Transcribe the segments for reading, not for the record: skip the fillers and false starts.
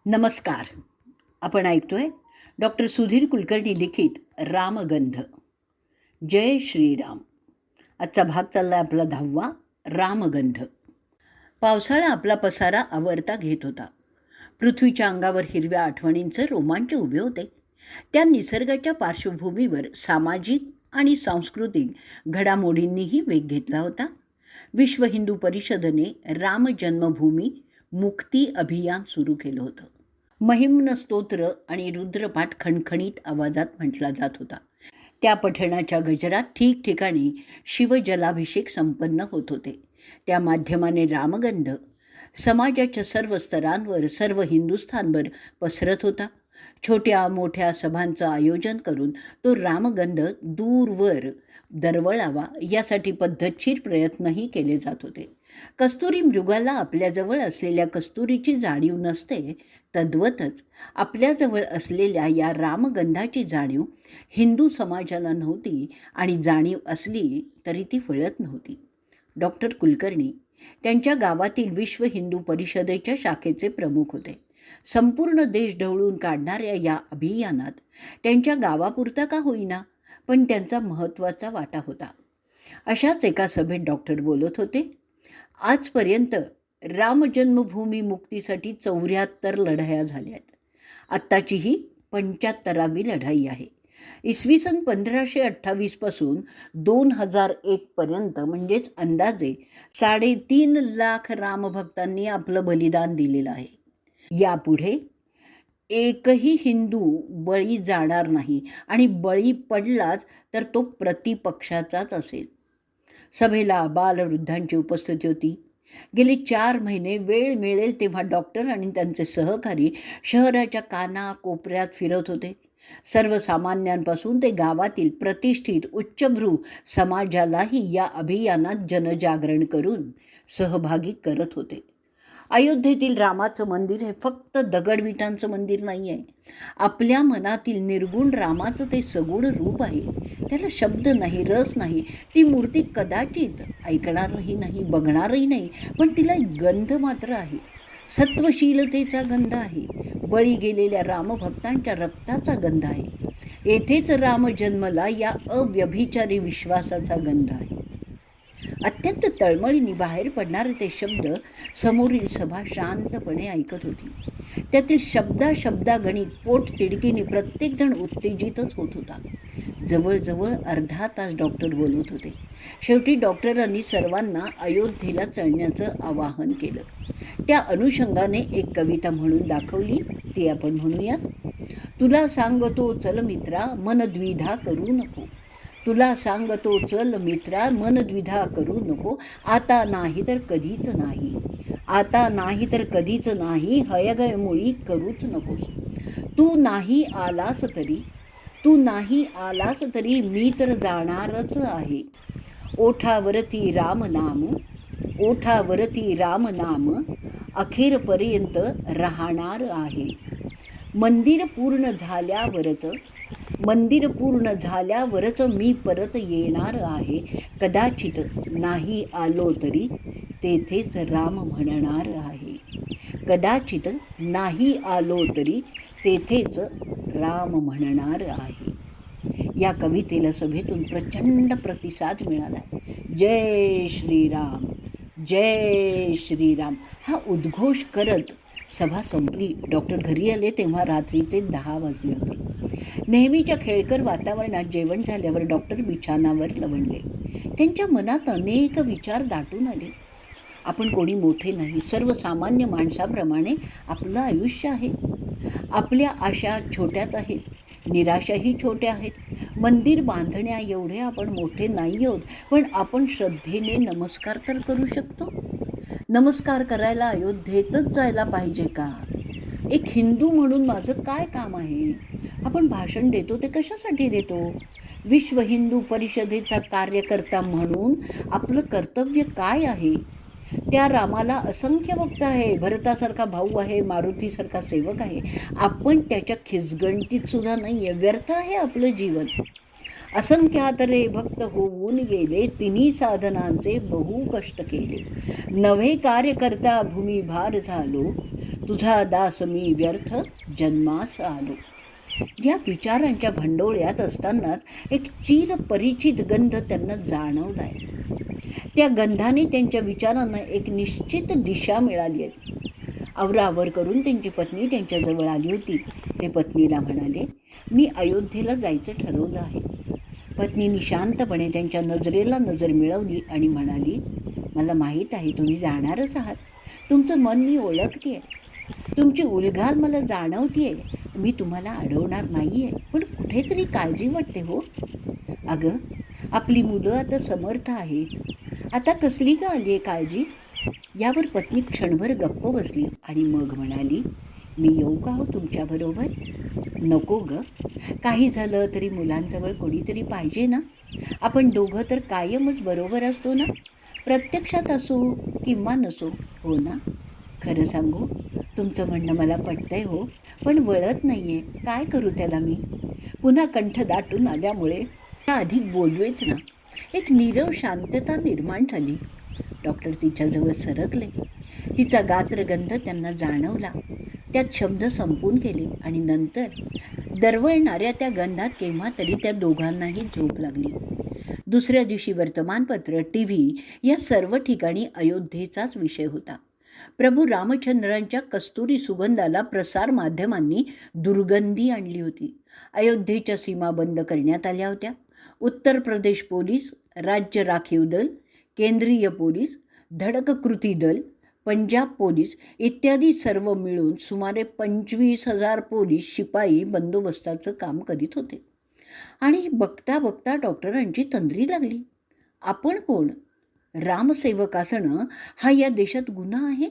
नमस्कार. आपण ऐकतोय डॉक्टर सुधीर कुलकर्णी लिखित रामगंध. जय श्रीराम. आजचा भाग चालला आहे आपला 10वा, रामगंध. पावसाळा आपला पसारा आवरता घेत होता. पृथ्वीच्या अंगावर हिरव्या आठवणींचे रोमांच उभे होते. त्या निसर्गाच्या पार्श्वभूमीवर सामाजिक आणि सांस्कृतिक घडामोडींनीही वेग घेतला होता. विश्व हिंदू परिषदेने राम जन्मभूमी मुक्ती अभियान सुरू केलं होतं. महिम्न स्तोत्र आणि रुद्रपाठ खणखणीत आवाजात म्हटला जात होता. त्या पठणाच्या गजरात ठिकठिकाणी शिवजलाभिषेक संपन्न होत होते. त्या माध्यमाने रामगंध समाजाच्या सर्व स्तरांवर, सर्व हिंदुस्थानभर पसरत होता. छोट्या मोठ्या सभांचं आयोजन करून तो रामगंध दूरवर दरवळावा यासाठी पद्धतशीर प्रयत्नही केले जात होते. कस्तुरी मृगाला आपल्याजवळ असलेल्या कस्तुरीची जाणीव नसते, तद्वतच आपल्याजवळ असलेल्या या रामगंधाची जाणीव हिंदू समाजाला नव्हती आणि जाणीव असली तरी ती फळत नव्हती. डॉक्टर कुलकर्णी त्यांच्या गावातील विश्व हिंदू परिषदेच्या शाखेचे प्रमुख होते. संपूर्ण देश ढवळून काढणाऱ्या या अभियानात त्यांच्या गावापुरता का होईना पण त्यांचा महत्त्वाचा वाटा होता. अशाच एका सभेत डॉक्टर बोलत होते. आजपर्यंत रामजन्मभूमी मुक्तीसाठी 74 लढाया झाल्यात. आत्ताची ही 75वी लढाई आहे. इसवी सन 1528 पासून 2001 पर्यंत म्हणजेच अंदाजे 3.5 लाख रामभक्तांनी आपलं बलिदान दिलेलं आहे. यापुढे एकही हिंदू बळी जाणार नाही आणि बळी पडलाच तर तो प्रतिपक्षाचाच असेल. सभेला बालवृद्धांची उपस्थिती होती. गेले 4 महिने वेळ मिळेल तेव्हा डॉक्टर आणि त्यांचे सहकारी शहराच्या कानाकोपऱ्यात फिरत होते. सर्वसामान्यांपासून ते गावातील प्रतिष्ठित उच्चभ्रू समाजालाही या अभियानात जनजागरण करून सहभागी करत होते. अयोध्येतील रामाचं मंदिर हे फक्त दगडविटांचं मंदिर नाही आहे. आपल्या मनातील निर्गुण रामाचं ते सगुण रूप आहे. त्याला शब्द नाही, रस नाही. ती मूर्ती कदाचित ऐकणारही नाही, बघणारही नाही, पण तिला गंध मात्र आहे. सत्वशीलतेचा गंध आहे. बळी गेलेल्या रामभक्तांच्या रक्ताचा गंध आहे. येथेच राम जन्मला या अव्यभिचारी विश्वासाचा गंध आहे. अत्यंत तळमळीने बाहेर पडणारे ते शब्द समोरील सभा शांतपणे ऐकत होती. त्यातील शब्दागणित पोट तिडकीने प्रत्येकजण उत्तेजितच होत होता. जवळजवळ अर्धा तास डॉक्टर बोलत होते. शेवटी डॉक्टरांनी सर्वांना अयोध्येला चलण्याचं आवाहन केलं. त्या अनुषंगाने एक कविता म्हणून दाखवली, ती आपण म्हणूयात. तुला सांगतो चल मित्रा, मन द्विधा करू नको. तुला सांगतो चल मित्रा, मन द्विधा करू नको. आता नाही तर कधीच नाही, आता नाही तर कधीच नाही. हयगय मुळी करूच नकोस. तू नाही आलास तरी, तू नाही आलास तरी मी तर जाणारच आहे. ओठावरती रामनाम, ओठावरती रामनाम अखेरपर्यंत राहणार आहे. मंदिर पूर्ण झाल्यावरच मी परत येणार आहे. कदाचित नाही आलो तरी तेथेच राम म्हणणार आहे. कदाचित नाही आलो तरी तेथेच राम म्हणणार आहे. या कवितेला सभेतून प्रचंड प्रतिसाद मिळाला. जय श्रीराम, जय श्रीराम हा उद्घोष करत सभा संपली. डॉक्टर घरी आले तेव्हा रात्रीचे 10 वाजले होते. नेहमीच्या खेळकर वातावरणात जेवण झाल्यावर डॉक्टर बिछाणावर लवंडले. त्यांच्या मनात अनेक विचार दाटून आले. आपण कोणी मोठे नाही, सर्वसामान्य माणसाप्रमाणे आपलं आयुष्य आहे. आपल्या आशा छोट्याच आहेत, निराशाही छोट्या आहेत. मंदिर बांधण्या एवढे आपण मोठे नाही आहोत, पण आपण श्रद्धेने नमस्कार तर करू शकतो. नमस्कार करायला अयोध्येतच जायला पाहिजे का? एक हिंदू म्हणून माझं काय काम आहे? आपण भाषण देतो ते कशासाठी देतो? विश्व हिंदू परिषदेचा कार्यकर्ता म्हणून आपलं कर्तव्य काय आहे? त्या रामाला असंख्य भक्त आहे, भरतासारखा भाऊ आहे, मारुतीसारखा सेवक आहे. आपण त्याच्या खिसगणतीत सुद्धा नाही आहे. व्यर्थ आहे आपलं जीवन. असंख्यातरे भक्त होऊन गेले, तिन्ही साधनांचे बहु कष्ट केले. नवे कार्यकर्ता भूमिभार झालो, तुझा दास मी व्यर्थ जन्मास आलो. या विचारांच्या भंडोळ्यात असतानाच एक चिरपरिचित गंध त्यांना जाणवलाय. त्या गंधाने त्यांच्या विचारांना एक निश्चित दिशा मिळाली आहे. आवराआवर करून त्यांची पत्नी त्यांच्याजवळ आली होती. ते पत्नीला म्हणाले, मी अयोध्येला जायचं ठरवलं आहे. पत्नीने शांतपणे त्यांच्या नजरेला नजर मिळवली आणि म्हणाली, मला माहीत आहे तुम्ही जाणारच आहात. तुमचं मन मी ओळखते. तुमची उलघाल मला जाणवते. मी तुम्हाला अडवणार नाही आहे. पण कुठेतरी काळजी वाटते हो. अगं, आपली मुलं आता समर्थ आहेत. आता कसली का आली आहे काळजी? यावर पत्नी क्षणभर गप्प बसली आणि मग म्हणाली, मी येऊ का हो तुमच्याबरोबर? नको ग. काही झालं तरी मुलांजवळ कोणीतरी पाहिजे ना. आपण दोघं तर कायमच बरोबर असतो ना, प्रत्यक्षात असो किंवा नसो. हो ना? खरं सांगू, तुमचं म्हणणं मला पटतंय हो, पण वळत नाही आहे. काय करू त्याला मी? पुन्हा कंठ दाटून आल्यामुळे अधिक बोलवेच ना. एक नीरव शांतता निर्माण झाली. डॉक्टर तिच्याजवळ सरकले. तिचा गात्रगंध त्यांना जाणवला. त्यात शब्द संपून गेले आणि नंतर दरवळणाऱ्या त्या गंधात केव्हा तरी त्या दोघांनाही झोप लागली. दुसऱ्या दिवशी वर्तमानपत्र, टी व्ही या सर्व ठिकाणी अयोध्येचाच विषय होता. प्रभू रामचंद्रांच्या कस्तुरी सुगंधाला प्रसारमाध्यमांनी दुर्गंधी आणली होती. अयोध्येच्या सीमा बंद करण्यात आल्या होत्या. उत्तर प्रदेश पोलीस, राज्य राखीव दल, केंद्रीय पोलीस, धडक कृती दल, पंजाब पोलीस इत्यादी सर्व मिळून सुमारे 25,000 पोलीस शिपाई बंदोबस्ताचं काम करीत होते. आणि बघता बघता डॉक्टरांची तंद्री लागली. आपण कोण? रामसेवक असणं हा या देशात गुन्हा आहे.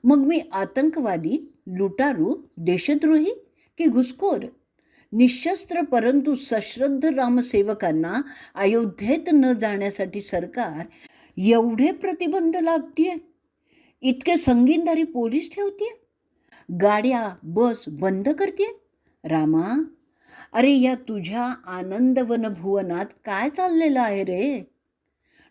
मग मी आतंकवादी, लुटारू, देशद्रोही की घुसखोर? निशस्त्र परंतु सश्रद्ध रामसेवकांना अयोध्येत न जाण्यासाठी सरकार एवढे प्रतिबंध लादतीये. इतके संगीनदारी पोलीस ठेवते. गाड्या बस बंद करते. रामा, अरे या तुझ्या आनंदवन भुवनात काय चाललेलं आहे रे?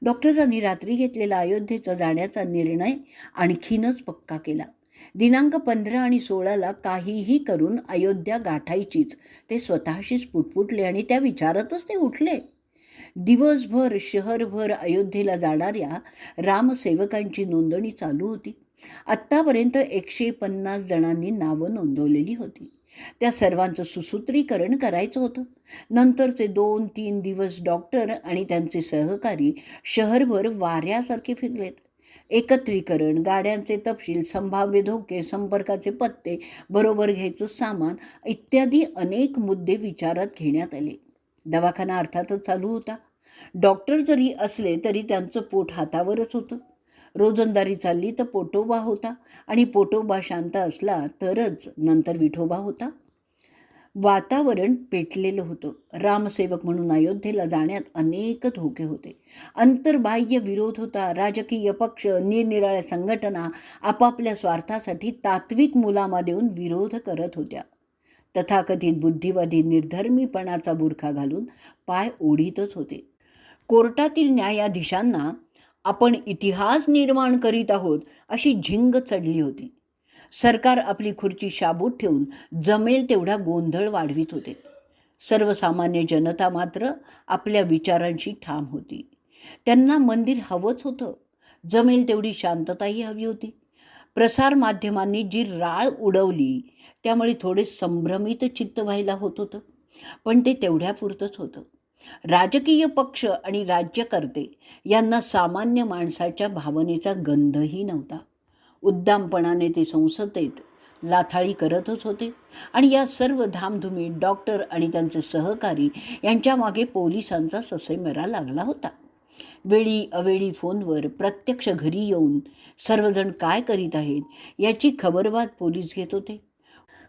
डॉक्टरांनी रात्री घेतलेला अयोध्येचा जाण्याचा निर्णय आणखीनच पक्का केला. दिनांक 15 आणि 16ला काहीही करून अयोध्या गाठायचीच ते स्वतःशीच पुटपुटले आणि त्या विचारातच ते उठले. दिवसभर शहरभर अयोध्येला जाणाऱ्या रामसेवकांची नोंदणी चालू होती. आत्तापर्यंत 150 जणांनी नावं नोंदवलेली होती. त्या सर्वांचं सुसूत्रीकरण करायचं होतं. नंतरचे 2-3 दिवस डॉक्टर आणि त्यांचे सहकारी शहरभर वाऱ्यासारखे फिरलेत. एकत्रीकरण, गाड्यांचे तपशील, संभाव्य धोके, संपर्काचे पत्ते, बरोबर घ्यायचं सामान इत्यादी अनेक मुद्दे विचारात घेण्यात आले. दवाखाना अर्थातच चालू होता. डॉक्टर जरी असले तरी त्यांचं पोट हातावरच होतं. रोजंदारी चालली तर पोटोबा होता आणि पोटोबा शांत असला तरच नंतर विठोबा होता. वातावरण पेटलेलं होतं. रामसेवक म्हणून अयोध्येला जाण्यात अनेक धोके होते. अंतर्बाह्य विरोध होता. राजकीय पक्ष, निरनिराळ्या संघटना आपापल्या स्वार्थासाठी तात्विक मुलामा देऊन विरोध करत होत्या. तथाकथित बुद्धिवादी निर्धर्मीपणाचा बुरखा घालून पाय ओढीतच होते. कोर्टातील न्यायाधीशांना आपण इतिहास निर्माण करीत आहोत अशी झिंग चढली होती. सरकार आपली खुर्ची शाबूत ठेवून जमेल तेवढा गोंधळ वाढवित होते. सर्वसामान्य जनता मात्र आपल्या विचारांशी ठाम होती. त्यांना मंदिर हवंच होतं. जमेल तेवढी शांतताही हवी होती. प्रसारमाध्यमांनी जी राळ उडवली त्यामुळे थोडे संभ्रमित चित्त व्हायला होत होतं, पण ते तेवढ्यापुरतंच होतं. राजकीय पक्ष आणि राज्यकर्ते यांना सामान्य माणसाच्या भावनेचा गंधही नव्हता. उद्दामपणाने ते संसदेत लाथाळी करतच होते आणि या सर्व धामधुमीत डॉक्टर आणि त्यांचे सहकारी यांच्यामागे पोलिसांचा ससेमिरा लागला होता. वेळी अवेळी फोनवर प्रत्यक्ष घरी येऊन सर्वजण काय करीत आहेत याची खबरबात पोलीस घेत होते.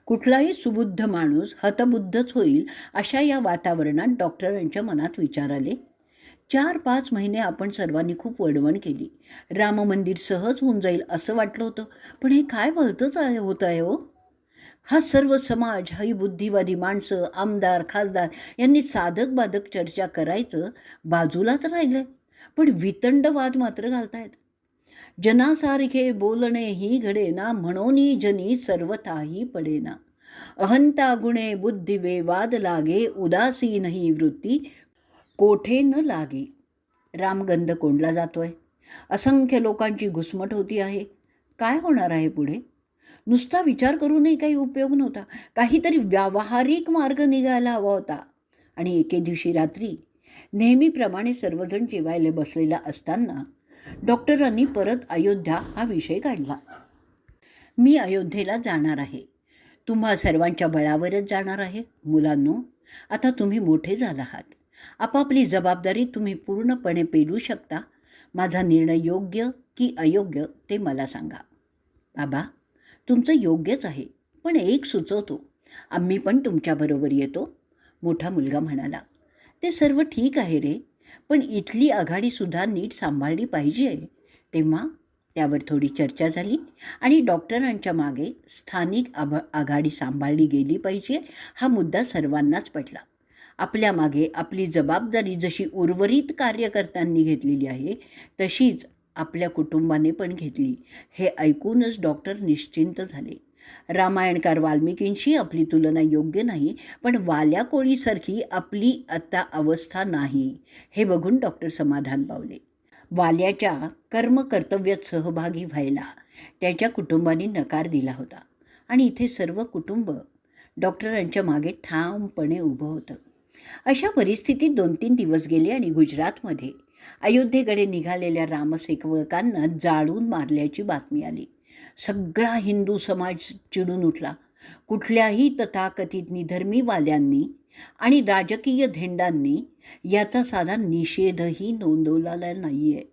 कुठलाही सुबुद्ध माणूस हतबुद्धच होईल अशा या वातावरणात डॉक्टरांच्या मनात विचार आले. 4-5 महिने आपण सर्वांनी खूप वळवण केली. राम मंदिर सहज होऊन जाईल असं वाटलं होतं, पण हे काय भलतंच होतं आहे हो. हा सर्व समाज, ही बुद्धिवादी माणसं, आमदार, खासदार यांनी साधक बाधक चर्चा करायचं बाजूलाच राहिलं, पण वितंडवाद मात्र घालतायत. जनासारखे बोलणे ही घडेना, म्हणोनी जनी सर्वथाही पडेना. अहंता गुणे बुद्धी वेवाद लागे, उदासीन ही वृत्ती कोठे न लागे. रामगंध कोंडला जातोय. असंख्य लोकांची घुसमट होती आहे. काय होणार आहे पुढे? नुसता विचार करूनही काही उपयोग नव्हता. काहीतरी व्यावहारिक मार्ग निघायला हवा होता. आणि एके दिवशी रात्री नेहमीप्रमाणे सर्वजण जेवायला बसलेला असताना डॉक्टरांनी परत अयोध्या हा विषय काढला. मी अयोध्येला जाणार आहे. तुम्हा सर्वांच्या बळावरच जाणार आहे. मुलांनो, आता तुम्ही मोठे झाला आहात. आपापली जबाबदारी तुम्ही पूर्णपणे पेलू शकता. माझा निर्णय योग्य की अयोग्य ते मला सांगा. बाबा, तुमचं योग्यच आहे, पण एक सुचवतो. आम्ही पण तुमच्याबरोबर येतो. मोठा मुलगा म्हणाला. ते सर्व ठीक आहे रे, पण इथली आघाडीसुद्धा नीट सांभाळली पाहिजे. तेव्हा त्यावर थोडी चर्चा झाली आणि डॉक्टरांच्या मागे स्थानिक आघाडी सांभाळली गेली पाहिजे हा मुद्दा सर्वांनाच पटला. आपल्या मागे आपली जबाबदारी जशी उर्वरित कार्यकर्त्यांनी घेतलेली आहे तशीच आपल्या कुटुंबाने पण घेतली. हे ऐकूनच डॉक्टर निश्चिंत झाले. रामायणकार वाल्मिकींशी आपली तुलना योग्य नाही, पण वाल्या कोळीसारखी आपली आता अवस्था नाही हे बघून डॉक्टर समाधान पावले. वाल्याच्या कर्तव्यात सहभागी व्हायला त्याच्या कुटुंबाने नकार दिला होता आणि इथे सर्व कुटुंब डॉक्टरांच्या मागे ठामपणे उभं होतं. अशा परिस्थितीत 2-3 दिवस गेले आणि गुजरातमध्ये अयोध्येकडे निघालेल्या रामसेवकांना जाळून मारल्याची बातमी आली. सगळा हिंदू समाज चिडून उठला. कुठल्याही तथाकथित निधर्मीवाल्यांनी आणि राजकीय धेंडांनी याचा साधा निषेधही नोंदवलेला नाही आहे.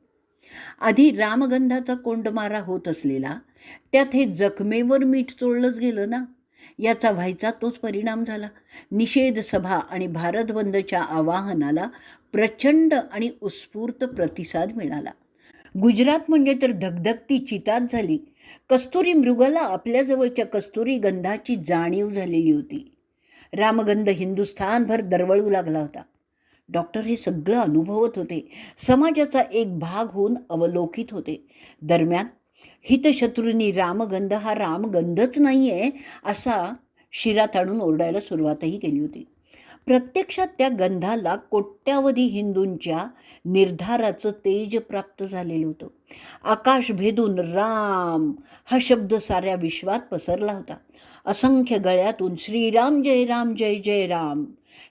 आधी रामगंधाचा कोंडमारा होत असलेला त्यात हे जखमेवर मीठ चोळलंच गेलं ना. याचा व्हायचा तोच परिणाम झाला. निषेध सभा आणि भारत बंदच्या आवाहनाला प्रचंड आणि उत्स्फूर्त प्रतिसाद मिळाला. गुजरात म्हणजे तर धगधगती चिताच झाली. कस्तुरी मृगाला आपल्याजवळच्या कस्तुरी गंधाची जाणीव झालेली होती. रामगंध हिंदुस्थानभर दरवळू लागला होता. डॉक्टर हे सगळं अनुभवत होते. समाजाचा एक भाग होऊन अवलोकित होते. दरम्यान हितशत्रूंनी रामगंध हा रामगंधच नाही आहे असा शिरात आणून ओरडायला सुरुवातही केली होती. प्रत्यक्षात त्या गंधाला कोट्यावधी हिंदूंच्या निर्धाराचं तेज प्राप्त झालेलं होतं. आकाश भेदून राम हा शब्द साऱ्या विश्वात पसरला होता. असंख्य गळ्यातून श्रीराम जय राम जय जय राम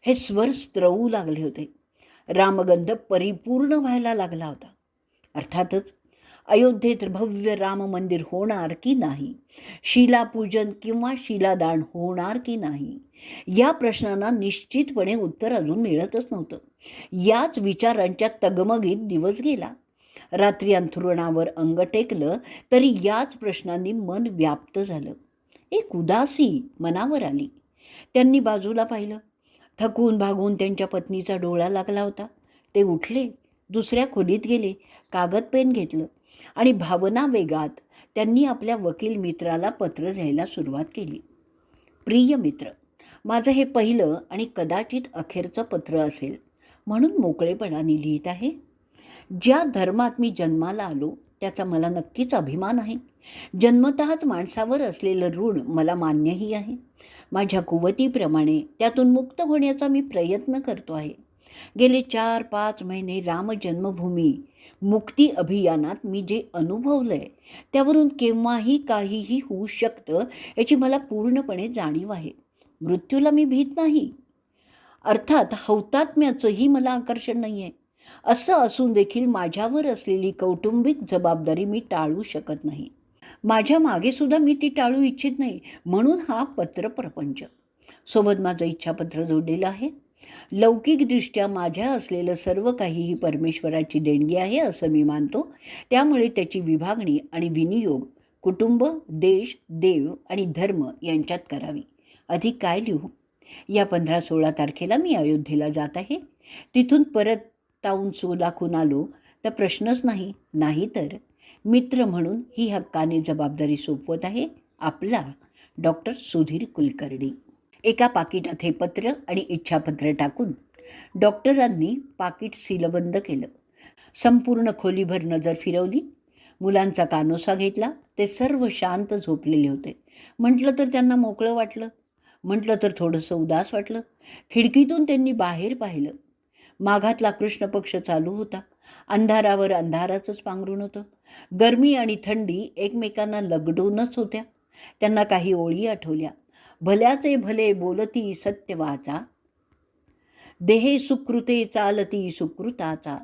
हे स्वर स्त्रवू लागले होते. रामगंध परिपूर्ण व्हायला लागला होता. अर्थातच अयोध्येत भव्य राम मंदिर होणार की नाही, शिलापूजन किंवा शिलादान होणार की नाही, या प्रश्नांना निश्चितपणे उत्तर अजून मिळतच नव्हतं. याच विचारांच्या तगमगीत दिवस गेला. रात्री अंथरुणावर अंग टेकलं तरी याच प्रश्नांनी मन व्याप्त झालं. एक उदासी मनावर आली. त्यांनी बाजूला पाहिलं. थकून भागून त्यांच्या पत्नीचा डोळा लागला होता. ते उठले, दुसऱ्या खोलीत गेले, कागद पेन घेतलं आणि भावना वेगात त्यांनी आपल्या वकील मित्राला पत्र लिहायला सुरुवात केली. प्रिय मित्र, माझं हे पहिलं आणि कदाचित अखेरचं पत्र असेल म्हणून मोकळेपणाने लिहित आहे. ज्या धर्मात मी जन्माला आलो त्याचा मला नक्कीच अभिमान आहे. जन्मतःच माणसावर असलेलं ऋण मला मान्यही आहे. माझ्या कुवतीप्रमाणे त्यातून मुक्त होण्याचा मी प्रयत्न करतो आहे. गेले 4-5 महिने रामजन्मभूमी मुक्ती अभियानात मी जे अनुभवलं आहे त्यावरून केव्हाही काहीही होऊ शकतं याची मला पूर्णपणे जाणीव आहे. मृत्यूला मी भीत नाही. अर्थात हौतात्म्याचंही मला आकर्षण नाही आहे. असं असून देखील माझ्यावर असलेली कौटुंबिक जबाबदारी मी टाळू शकत नाही. माझ्या मागेसुद्धा मी ती टाळू इच्छित नाही. म्हणून हा पत्रप्रपंच. सोबत माझं इच्छापत्र जोडलेलं आहे. लौकिकदृष्ट्या माझ्या असलेलं सर्व काहीही परमेश्वराची देणगी आहे असं मी मानतो. त्यामुळे त्याची विभागणी आणि विनियोग कुटुंब, देश, देव आणि धर्म यांच्यात करावी. अधिक काय लिहू? या 15-16 तारखेला मी अयोध्येला जात आहे. तिथून परतावून सोलाखून आलो तर प्रश्नच नाही. नाही तर मित्र म्हणून ही हक्काने जबाबदारी सोपवत आहे आपला डॉक्टर सुधीर कुलकर्णी. एका पाकिटात हे पत्र आणि इच्छापत्र टाकून डॉक्टरांनी पाकिट सीलबंद केलं. संपूर्ण खोलीभर नजर फिरवली. मुलांचा कानोसा घेतला. ते सर्व शांत झोपलेले होते. म्हटलं तर त्यांना मोकळं वाटलं, म्हटलं तर थोडंसं उदास वाटलं. खिडकीतून त्यांनी बाहेर पाहिलं. माघातला कृष्ण पक्ष चालू होता. अंधारावर अंधाराचंच पांघरून होतं. गरमी आणि थंडी एकमेकांना लगडूनच होत्या. त्यांना काही ओळी आठवल्या. भल्याचे भले बोलती सत्य वाचा, देहे सुकृते चालती सुकृताचा,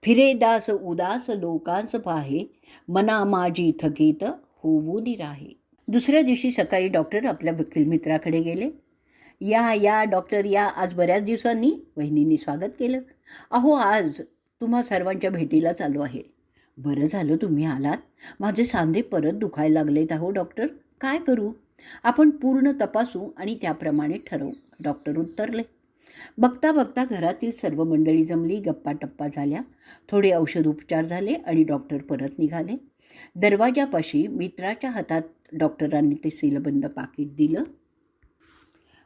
फिरे दास उदास लोकांस पाहे, मना माझी थकीत होऊनी राहे. दुसऱ्या दिवशी सकाळी डॉक्टर आपल्या वकील मित्राकडे गेले. या डॉक्टर या, आज बऱ्याच दिवसांनी. वहिनींनी स्वागत केलं. अहो, आज तुम्हा सर्वांच्या भेटीला चालू आहे. बरं झालं तुम्ही आलात. माझे सांधे परत दुखायला लागलेत अहो डॉक्टर. काय करू? आपण पूर्ण तपासू आणि त्याप्रमाणे ठरवू, डॉक्टर उत्तरले. बघता बघता घरातील सर्व मंडळी जमली. गप्पा टप्पा झाल्या. थोडे औषधोपचार झाले आणि डॉक्टर परत निघाले. दरवाजापाशी मित्राच्या हातात डॉक्टरांनी ते सीलबंद पाकीट दिलं.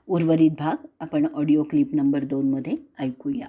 उर्वरित भाग आपण ऑडिओ क्लिप नंबर 2 मध्ये ऐकूया.